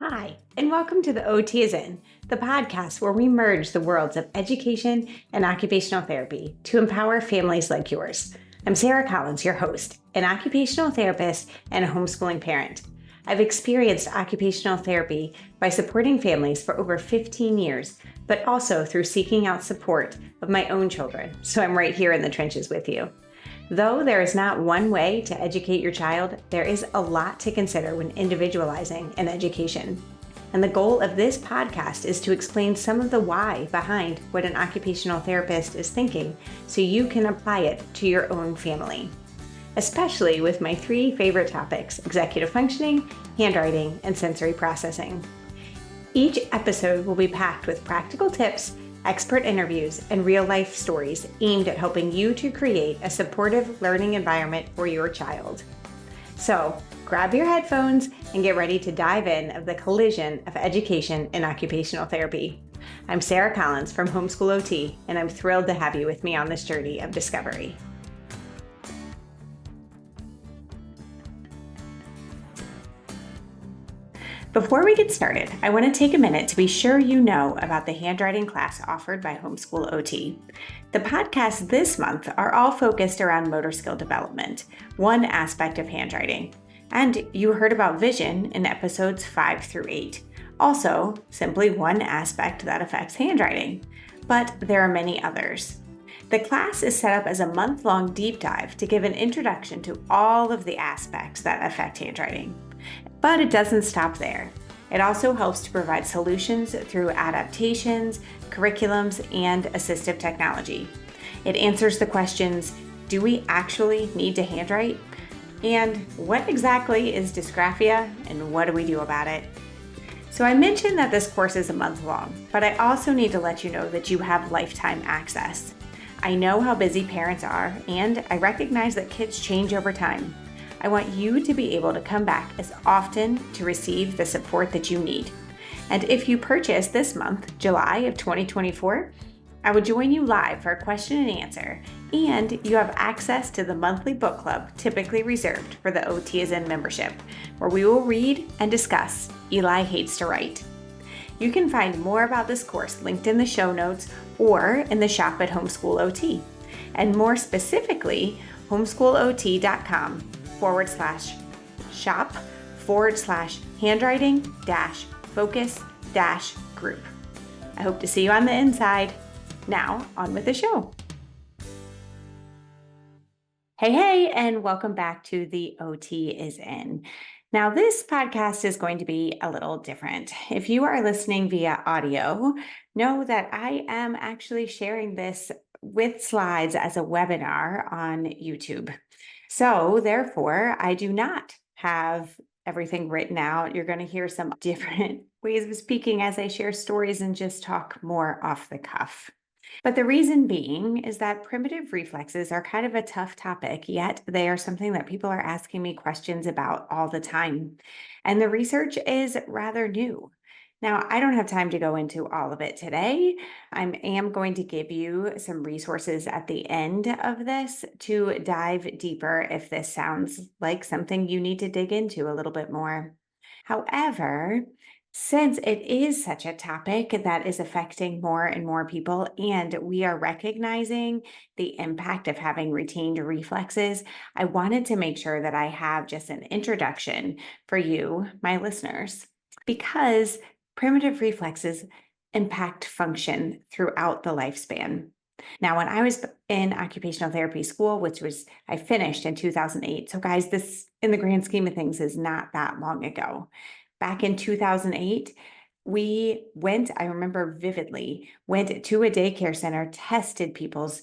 Hi, and welcome to the OT is In, the podcast where we merge the worlds of education and occupational therapy to empower families like yours. I'm Sarah Collins, your host, an occupational therapist and a homeschooling parent. I've experienced occupational therapy by supporting families for over 15 years, but also through seeking out support of my own children, so I'm right here in the trenches with you. Though there is not one way to educate your child, there is a lot to consider when individualizing an education. And the goal of this podcast is to explain some of the why behind what an occupational therapist is thinking so you can apply it to your own family. Especially with my three favorite topics: executive functioning, handwriting, and sensory processing. Each episode will be packed with practical tips, expert interviews, and real-life stories aimed at helping you to create a supportive learning environment for your child. So, grab your headphones and get ready to dive in of the collision of education and occupational therapy. I'm Sarah Collins from Homeschool OT, and I'm thrilled to have you with me on this journey of discovery. Before we get started, I want to take a minute to be sure you know about the handwriting class offered by Homeschool OT. The podcasts this month are all focused around motor skill development, one aspect of handwriting. And you heard about vision in episodes 5 through 8, also simply one aspect that affects handwriting. But there are many others. The class is set up as a month-long deep dive to give an introduction to all of the aspects that affect handwriting. But it doesn't stop there. It also helps to provide solutions through adaptations, curriculums, and assistive technology. It answers the questions, do we actually need to handwrite? And what exactly is dysgraphia, and what do we do about it? So I mentioned that this course is a month long, but I also need to let you know that you have lifetime access. I know how busy parents are, and I recognize that kids change over time. I want you to be able to come back as often to receive the support that you need. And if you purchase this month, July of 2024, I will join you live for a question and answer, and you have access to the monthly book club typically reserved for the OT is In membership, where we will read and discuss Eli Hates to Write. You can find more about this course linked in the show notes or in the shop at Homeschool OT, and more specifically, homeschoolot.com/shop/handwriting-focus-group. I hope to see you on the inside. Now, on with the show. Hey, and welcome back to the OT is In. Now, this podcast is going to be a little different. If you are listening via audio, know that I am actually sharing this with slides as a webinar on YouTube. So therefore, I do not have everything written out. You're going to hear some different ways of speaking as I share stories and just talk more off the cuff. But the reason being is that primitive reflexes are kind of a tough topic, yet they are something that people are asking me questions about all the time. And the research is rather new. Now, I don't have time to go into all of it today. I am going to give you some resources at the end of this to dive deeper if this sounds like something you need to dig into a little bit more. However, since it is such a topic that is affecting more and more people, and we are recognizing the impact of having retained reflexes, I wanted to make sure that I have just an introduction for you, my listeners, because primitive reflexes impact function throughout the lifespan. Now, when I was in occupational therapy school, I finished in 2008. So guys, this in the grand scheme of things is not that long ago. Back in 2008, I remember vividly, went to a daycare center, tested people's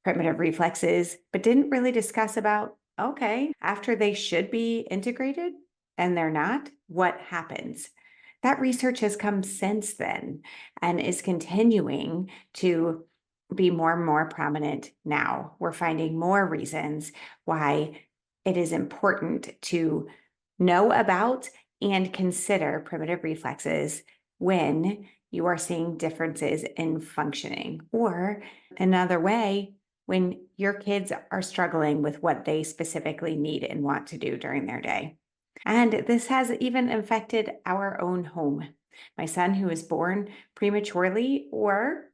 primitive reflexes, but didn't really discuss about, okay, after they should be integrated and they're not, what happens? That research has come since then and is continuing to be more and more prominent now. We're finding more reasons why it is important to know about and consider primitive reflexes when you are seeing differences in functioning, or another way, when your kids are struggling with what they specifically need and want to do during their day. And this has even affected our own home. My son, who was born prematurely or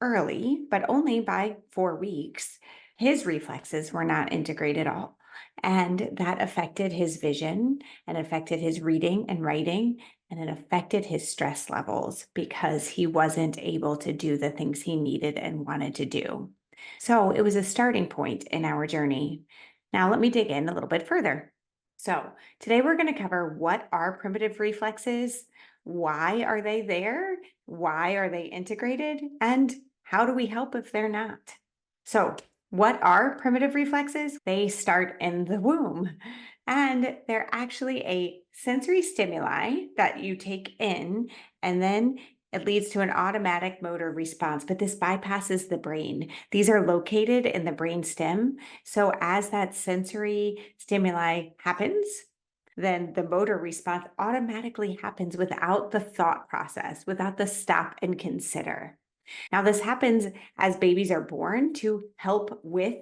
early, but only by 4 weeks, his reflexes were not integrated at all. And that affected his vision and affected his reading and writing, and it affected his stress levels because he wasn't able to do the things he needed and wanted to do. So it was a starting point in our journey. Now, let me dig in a little bit further. So, today we're going to cover what are primitive reflexes, why are they there, why are they integrated, and how do we help if they're not? So, what are primitive reflexes? They start in the womb, and they're actually a sensory stimuli that you take in, and then it leads to an automatic motor response, but this bypasses the brain. These are located in the brain stem. So as that sensory stimuli happens, then the motor response automatically happens without the thought process, without the stop and consider. Now, this happens as babies are born to help with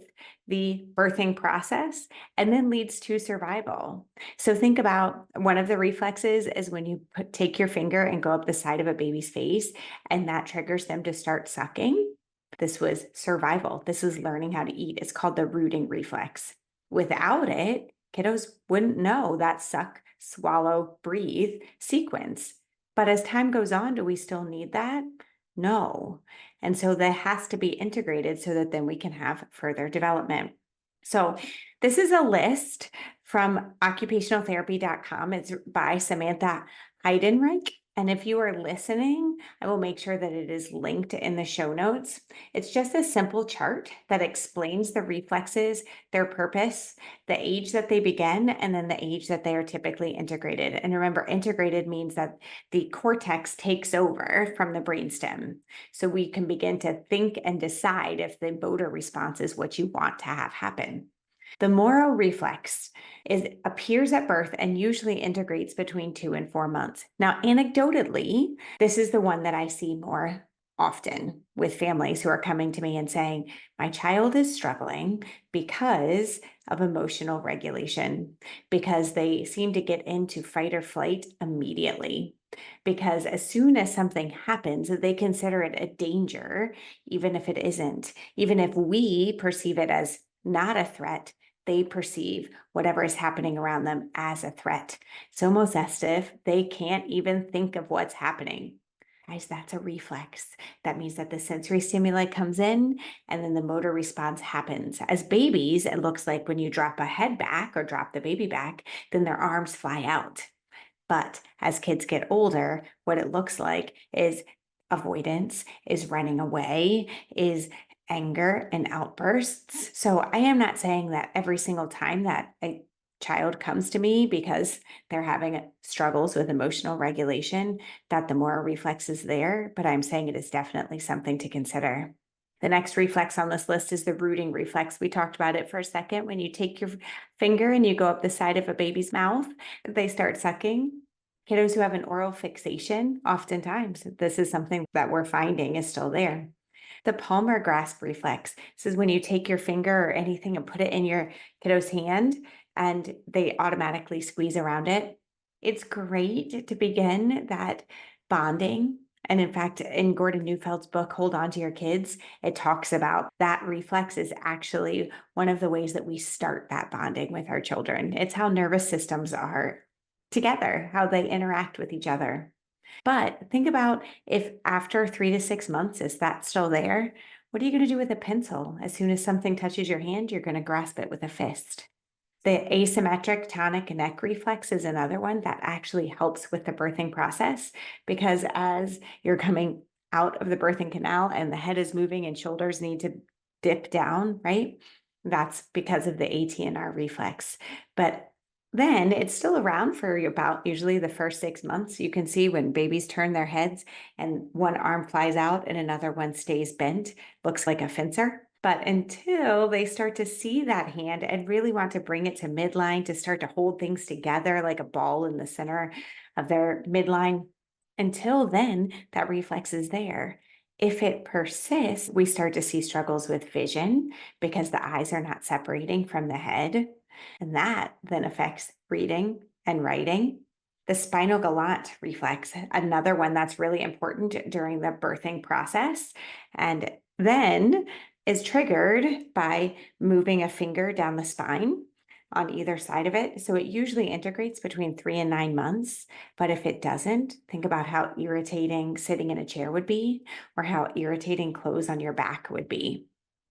the birthing process and then leads to survival. So, think about one of the reflexes is when you take your finger and go up the side of a baby's face, and that triggers them to start sucking. This was survival. This is learning how to eat. It's called the rooting reflex. Without it, kiddos wouldn't know that suck, swallow, breathe sequence. But as time goes on, do we still need that? No. And so that has to be integrated so that then we can have further development. So this is a list from occupationaltherapy.com. It's by Samantha Heidenreich. And if you are listening, I will make sure that it is linked in the show notes. It's just a simple chart that explains the reflexes, their purpose, the age that they begin, and then the age that they are typically integrated. And remember, integrated means that the cortex takes over from the brainstem. So we can begin to think and decide if the motor response is what you want to have happen. The Moro reflex appears at birth and usually integrates between 2 and 4 months. Now, anecdotally, this is the one that I see more often with families who are coming to me and saying, my child is struggling because of emotional regulation, because they seem to get into fight or flight immediately. Because as soon as something happens, they consider it a danger, even if it isn't. Even if we perceive it as not a threat, they perceive whatever is happening around them as a threat. It's almost as if they can't even think of what's happening. Guys, that's a reflex. That means that the sensory stimuli comes in and then the motor response happens. As babies, it looks like when you drop a head back or drop the baby back, then their arms fly out. But as kids get older, what it looks like is avoidance, is running away, is anger and outbursts. So I am not saying that every single time that a child comes to me because they're having struggles with emotional regulation, that the motor reflex is there, but I'm saying it is definitely something to consider. The next reflex on this list is the rooting reflex. We talked about it for a second. When you take your finger and you go up the side of a baby's mouth, they start sucking. Kiddos who have an oral fixation, oftentimes, this is something that we're finding is still there. The palmar grasp reflex. This is when you take your finger or anything and put it in your kiddo's hand and they automatically squeeze around it. It's great to begin that bonding. And in fact, in Gordon Neufeld's book, Hold On to Your Kids, it talks about that reflex is actually one of the ways that we start that bonding with our children. It's how nervous systems are together, how they interact with each other. But think about if after 3 to 6 months, is that still there? What are you going to do with a pencil? As soon as something touches your hand, you're going to grasp it with a fist. The asymmetric tonic neck reflex is another one that actually helps with the birthing process because as you're coming out of the birthing canal and the head is moving and shoulders need to dip down, right? That's because of the ATNR reflex. But then it's still around for about usually the first 6 months. You can see when babies turn their heads and one arm flies out and another one stays bent, looks like a fencer. But until they start to see that hand and really want to bring it to midline to start to hold things together like a ball in the center of their midline, until then, that reflex is there. If it persists, we start to see struggles with vision because the eyes are not separating from the head. And that then affects reading and writing. The spinal galant reflex, another one that's really important during the birthing process, and then is triggered by moving a finger down the spine on either side of it. So it usually integrates between 3 and 9 months. But if it doesn't, think about how irritating sitting in a chair would be, or how irritating clothes on your back would be.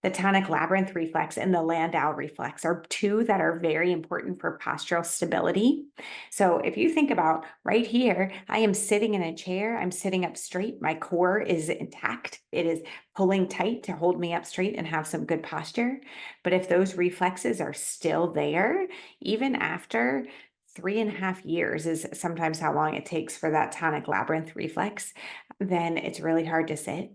The tonic labyrinth reflex and the Landau reflex are two that are very important for postural stability. So if you think about right here, I am sitting in a chair, I'm sitting up straight, my core is intact, it is pulling tight to hold me up straight and have some good posture. But if those reflexes are still there, even after 3.5 years is sometimes how long it takes for that tonic labyrinth reflex, then it's really hard to sit.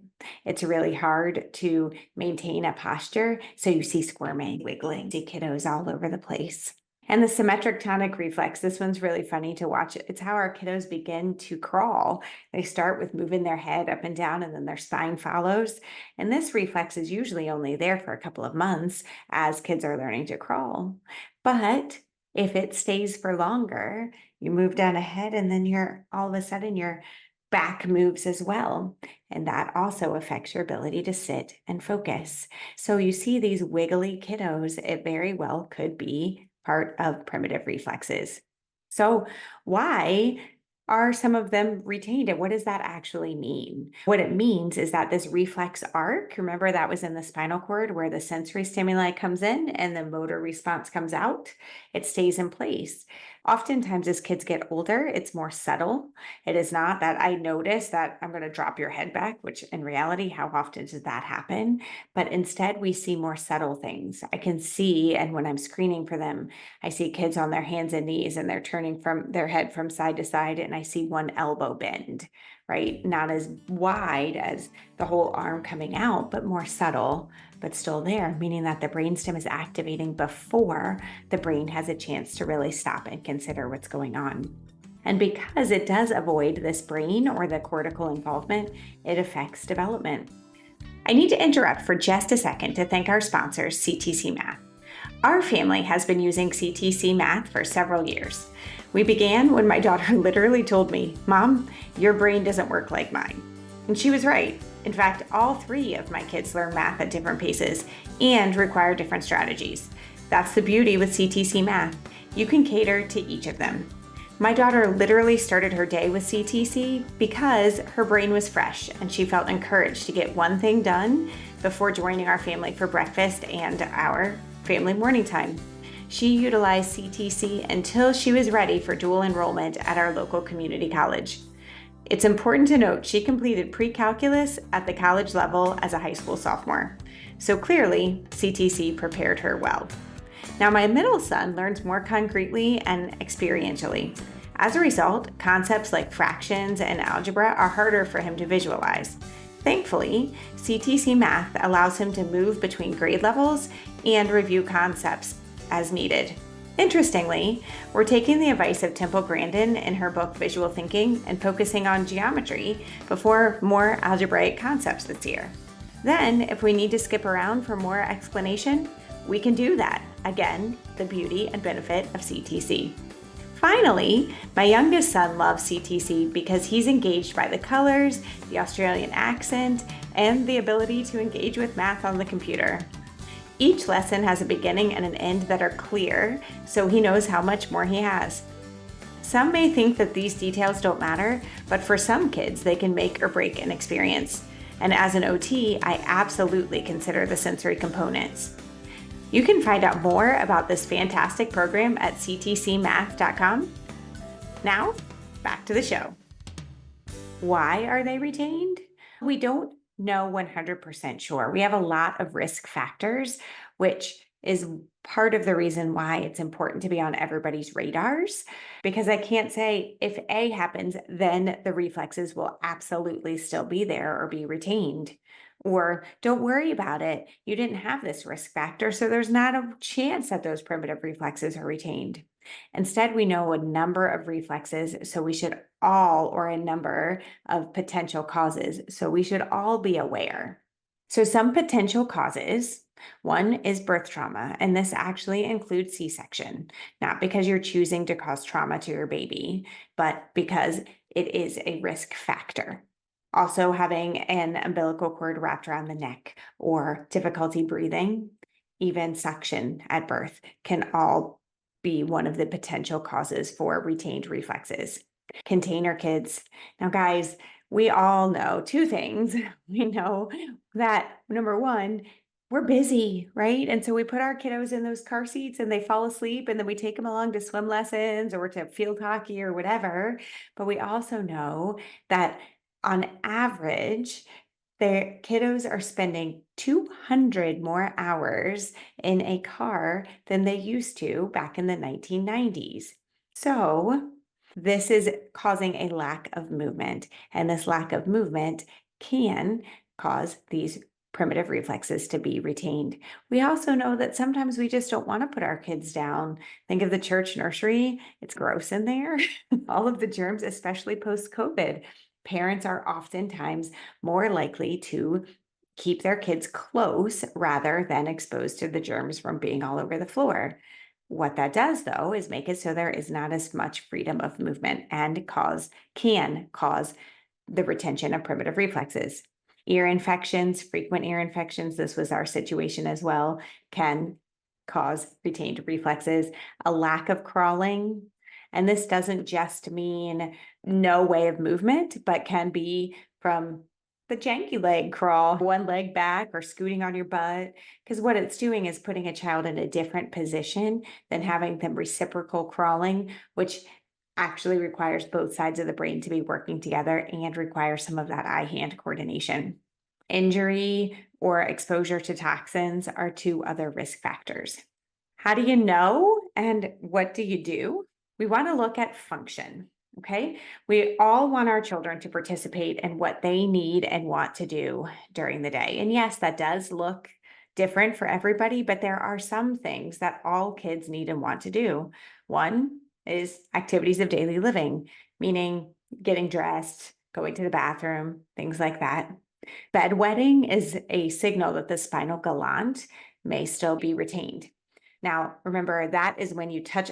It's really hard to maintain a posture. So you see squirming, wiggling, see kiddos all over the place. And the symmetric tonic reflex, this one's really funny to watch. It's how our kiddos begin to crawl. They start with moving their head up and down, and then their spine follows. And this reflex is usually only there for a couple of months as kids are learning to crawl. But if it stays for longer, you move down ahead, and then all of a sudden your back moves as well. And that also affects your ability to sit and focus. So you see these wiggly kiddos, it very well could be part of primitive reflexes. So why are some of them retained, and what does that actually mean? What it means is that this reflex arc, remember that was in the spinal cord where the sensory stimuli comes in and the motor response comes out, it stays in place. Oftentimes as kids get older, it's more subtle. It is not that I notice that I'm going to drop your head back, which in reality, how often does that happen? But instead we see more subtle things. I can see, and when I'm screening for them, I see kids on their hands and knees and they're turning from their head from side to side, and I see one elbow bend, right? Not as wide as the whole arm coming out, but more subtle, but still there, meaning that the brainstem is activating before the brain has a chance to really stop and consider what's going on. And because it does avoid this brain or the cortical involvement, it affects development. I need to interrupt for just a second to thank our sponsors, CTC Math. Our family has been using CTC Math for several years. We began when my daughter literally told me, "Mom, your brain doesn't work like mine." And she was right. In fact, all three of my kids learn math at different paces and require different strategies. That's the beauty with CTC Math. You can cater to each of them. My daughter literally started her day with CTC because her brain was fresh and she felt encouraged to get one thing done before joining our family for breakfast and our family morning time. She utilized CTC until she was ready for dual enrollment at our local community college. It's important to note she completed pre-calculus at the college level as a high school sophomore. So clearly, CTC prepared her well. Now my middle son learns more concretely and experientially. As a result, concepts like fractions and algebra are harder for him to visualize. Thankfully, CTC Math allows him to move between grade levels and review concepts as needed. Interestingly, we're taking the advice of Temple Grandin in her book Visual Thinking and focusing on geometry before more algebraic concepts this year. Then, if we need to skip around for more explanation, we can do that. Again, the beauty and benefit of CTC. Finally, my youngest son loves CTC because he's engaged by the colors, the Australian accent, and the ability to engage with math on the computer. Each lesson has a beginning and an end that are clear, so he knows how much more he has. Some may think that these details don't matter, but for some kids, they can make or break an experience. And as an OT, I absolutely consider the sensory components. You can find out more about this fantastic program at ctcmath.com. Now, back to the show. Why are they retained? We don't know 100% sure. We have a lot of risk factors, which is part of the reason why it's important to be on everybody's radars, because I can't say if A happens, then the reflexes will absolutely still be there or be retained. Or don't worry about it. You didn't have this risk factor, so there's not a chance that those primitive reflexes are retained. Instead, we know a number of reflexes, so we should all, or a number of potential causes, so we should all be aware. So, some potential causes, one is birth trauma, and this actually includes C section, not because you're choosing to cause trauma to your baby, but because it is a risk factor. Also, having an umbilical cord wrapped around the neck or difficulty breathing, even suction at birth, can all be one of the potential causes for retained reflexes. Container kids. Now, guys, we all know two things. We know that number one, we're busy, right? And so we put our kiddos in those car seats and they fall asleep, and then we take them along to swim lessons or to field hockey or whatever. But we also know that on average, their kiddos are spending 200 more hours in a car than they used to back in the 1990s. So, this is causing a lack of movement, and this lack of movement can cause these primitive reflexes to be retained. We also know that sometimes we just don't want to put our kids down. Think of the church nursery, it's gross in there. All of the germs, especially post COVID. Parents are oftentimes more likely to keep their kids close rather than exposed to the germs from being all over the floor. What that does, though, is make it so there is not as much freedom of movement and can cause the retention of primitive reflexes. Ear infections, frequent ear infections, this was our situation as well, can cause retained reflexes. A lack of crawling, and this doesn't just mean no way of movement, but can be from the janky leg crawl, one leg back or scooting on your butt, because what it's doing is putting a child in a different position than having them reciprocal crawling, which actually requires both sides of the brain to be working together and requires some of that eye-hand coordination. Injury or exposure to toxins are two other risk factors. How do you know and what do you do? We want to look at function. Okay. We all want our children to participate in what they need and want to do during the day. And yes, that does look different for everybody, but there are some things that all kids need and want to do. One is activities of daily living, meaning getting dressed, going to the bathroom, things like that. Bedwetting is a signal that the spinal gland may still be retained. Now, remember, that is when you touch,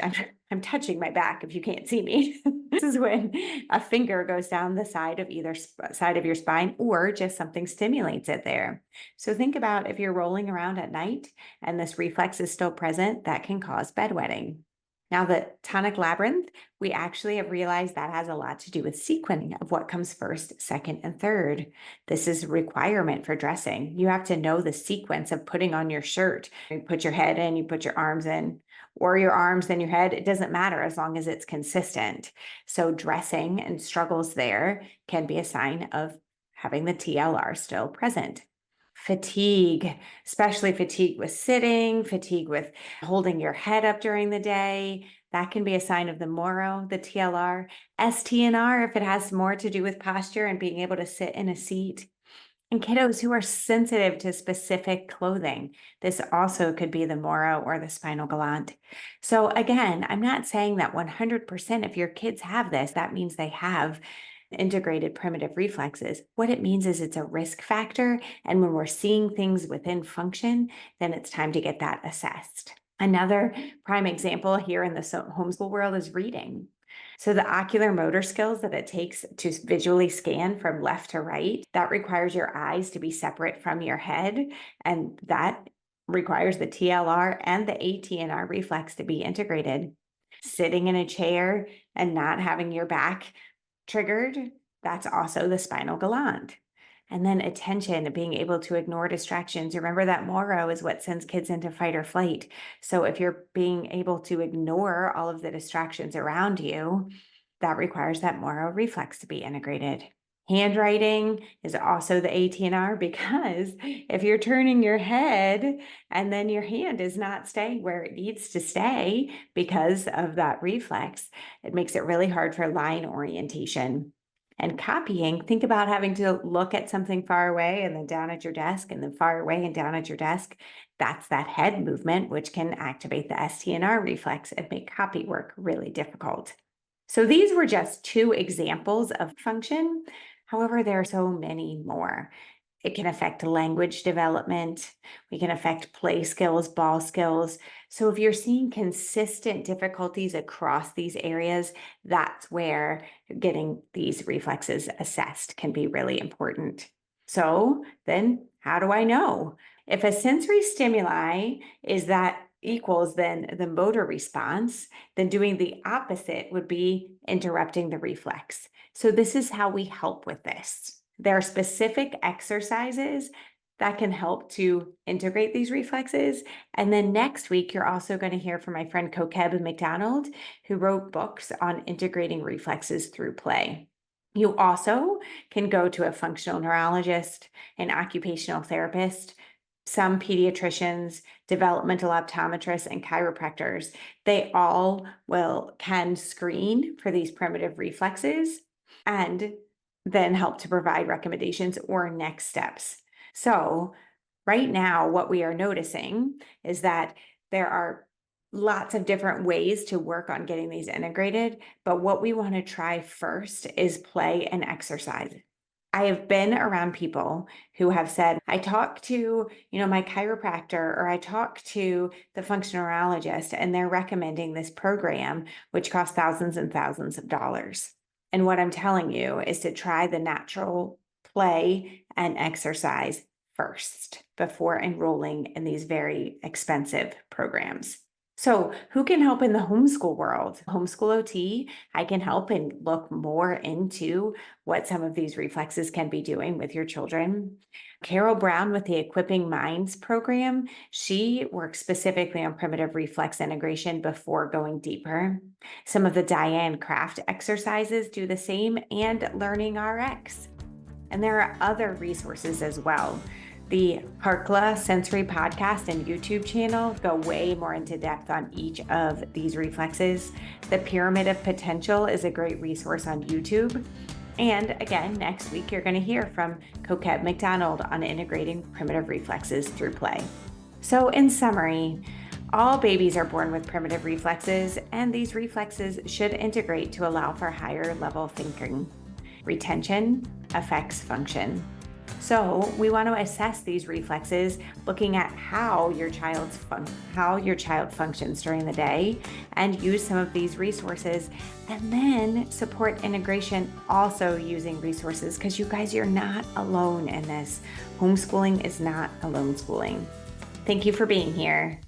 I'm touching my back if you can't see me. This is when a finger goes down the side of either side of your spine or just something stimulates it there. So think about if you're rolling around at night and this reflex is still present, that can cause bedwetting. Now, the tonic labyrinth, we actually have realized that has a lot to do with sequencing of what comes first, second, and third. This is a requirement for dressing. You have to know the sequence of putting on your shirt. You put your head in, you put your arms in, or your arms, then your head. It doesn't matter as long as it's consistent. So dressing and struggles there can be a sign of having the TLR still present. Fatigue, especially fatigue with sitting, fatigue with holding your head up during the day. That can be a sign of the Moro, the TLR. STNR, if it has more to do with posture and being able to sit in a seat. And kiddos who are sensitive to specific clothing, this also could be the Moro or the spinal gland. So again, I'm not saying that 100% if your kids have this, that means they have integrated primitive reflexes. What it means is it's a risk factor. And when we're seeing things within function, then it's time to get that assessed. Another prime example here in the homeschool world is reading. So the ocular motor skills that it takes to visually scan from left to right, that requires your eyes to be separate from your head. And that requires the TLR and the ATNR reflex to be integrated. Sitting in a chair and not having your back triggered, that's also the spinal gland. And then attention, being able to ignore distractions. Remember that Moro is what sends kids into fight or flight. So if you're being able to ignore all of the distractions around you, that requires that Moro reflex to be integrated. Handwriting is also the ATNR because if you're turning your head and then your hand is not staying where it needs to stay because of that reflex, it makes it really hard for line orientation. And copying, think about having to look at something far away and then down at your desk and then far away and down at your desk. That's that head movement, which can activate the STNR reflex and make copy work really difficult. So these were just two examples of function. However, there are so many more. It can affect language development. We can affect play skills, ball skills. So if you're seeing consistent difficulties across these areas, that's where getting these reflexes assessed can be really important. So then how do I know? If a sensory stimuli is that equals then the motor response, then doing the opposite would be interrupting the reflex. So this is how we help with this. There are specific exercises that can help to integrate these reflexes. And then next week, you're also going to hear from my friend Kokeb McDonald, who wrote books on integrating reflexes through play. You also can go to a functional neurologist, an occupational therapist, some pediatricians, developmental optometrists, and chiropractors. They all can screen for these primitive reflexes and then help to provide recommendations or next steps. So right now, what we are noticing is that there are lots of different ways to work on getting these integrated, but what we want to try first is play and exercise. I have been around people who have said, I talked to, my chiropractor, or I talked to the functional neurologist, and they're recommending this program, which costs thousands and thousands of dollars. And what I'm telling you is to try the natural play and exercise first before enrolling in these very expensive programs. So who can help in the homeschool world? Homeschool OT, I can help and look more into what some of these reflexes can be doing with your children. Carol Brown with the Equipping Minds program, she works specifically on primitive reflex integration before going deeper. Some of the Diane Craft exercises do the same, and Learning RX. And there are other resources as well. The Parkla Sensory Podcast and YouTube channel go way more into depth on each of these reflexes. The Pyramid of Potential is a great resource on YouTube. And again, next week, you're going to hear from Kokeb McDonald on integrating primitive reflexes through play. So in summary, all babies are born with primitive reflexes, and these reflexes should integrate to allow for higher level thinking. Retention affects function. So we want to assess these reflexes looking at how your child functions during the day, and use some of these resources, and then support integration also using resources, because you guys, you're not alone in this. Homeschooling is not alone schooling. Thank you for being here.